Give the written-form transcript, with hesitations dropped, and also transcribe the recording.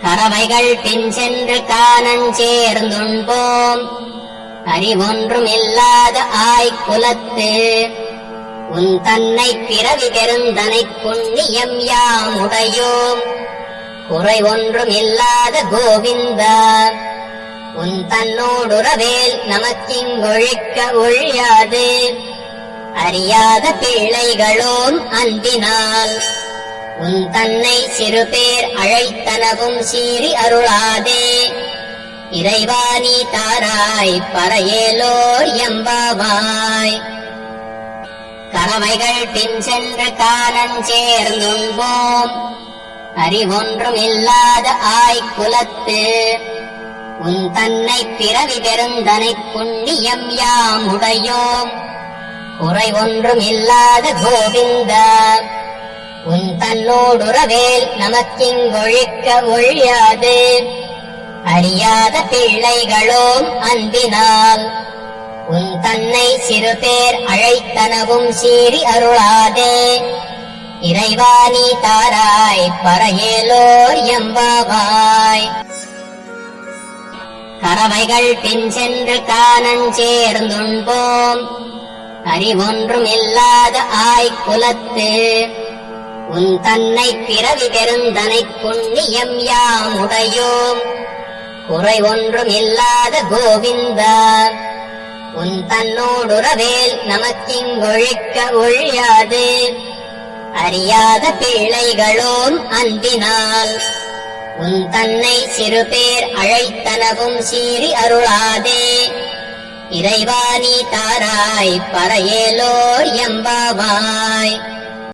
கறவைகள் பின் சென்று காணஞ் சேர்ந்துண்போம் அறிவொன்றும் இல்லாத ஆய்குலத்து உன் தன்னை பிறவி பெருந்தனை புண்ணியம் யாமுடையோம் குறை ஒன்றும் இல்லாத கோவிந்தா உன் தன்னோடுறவேல் நமக்கிங்கொழிக்க ஒழியாது அறியாத பிள்ளைகளோம் அன்பினால் உன் தன்னை சிறுபேர் அழைத்தனவும் சீறி அருளாதே இறைவா நீ தாராய் பறையேலோர் எம்பாவாய். கறவைகள் பின் சென்று காணஞ் சேர்ந்துண்போம் அறிவொன்றும் இல்லாத ஆய்குலத்து உன் தன்னை பிறவி பெருந்தனை புண்ணியம் யாமுடையோம் குறை ஒன்றும் இல்லாத கோவிந்தா உன் தன்னோடுறவேல் நமக்கிங்கொழிக்க ஒழியாது அறியாத பிள்ளைகளோம் அன்பினால் உன் தன்னை சிறுபேர் அழைத்தனவும் சீறி அருளாதே இறைவா நீ தாராய் பறையேலோர் எம்பாவாய். கறவைகள் பின் சென்று காணஞ் சேர்ந்துண்போம் அறிவொன்றும் இல்லாத ஆய்குலத்து உன் தன்னை பிறவி பெருந்தனை புண்ணியம் யாமுடையோம் குறை ஒன்றும் இல்லாத கோவிந்தா உன் தன்னோடுறவேல் நமக்கிங்கொழிக்க ஒழியாது அறியாத பிள்ளைகளோம் அன்பினால் உன் தன்னை சிறுபேர் அழைத்தனவும் சீறி அருளாதே இறைவா நீ தாராய் பறையேலோர் எம்பாவாய்.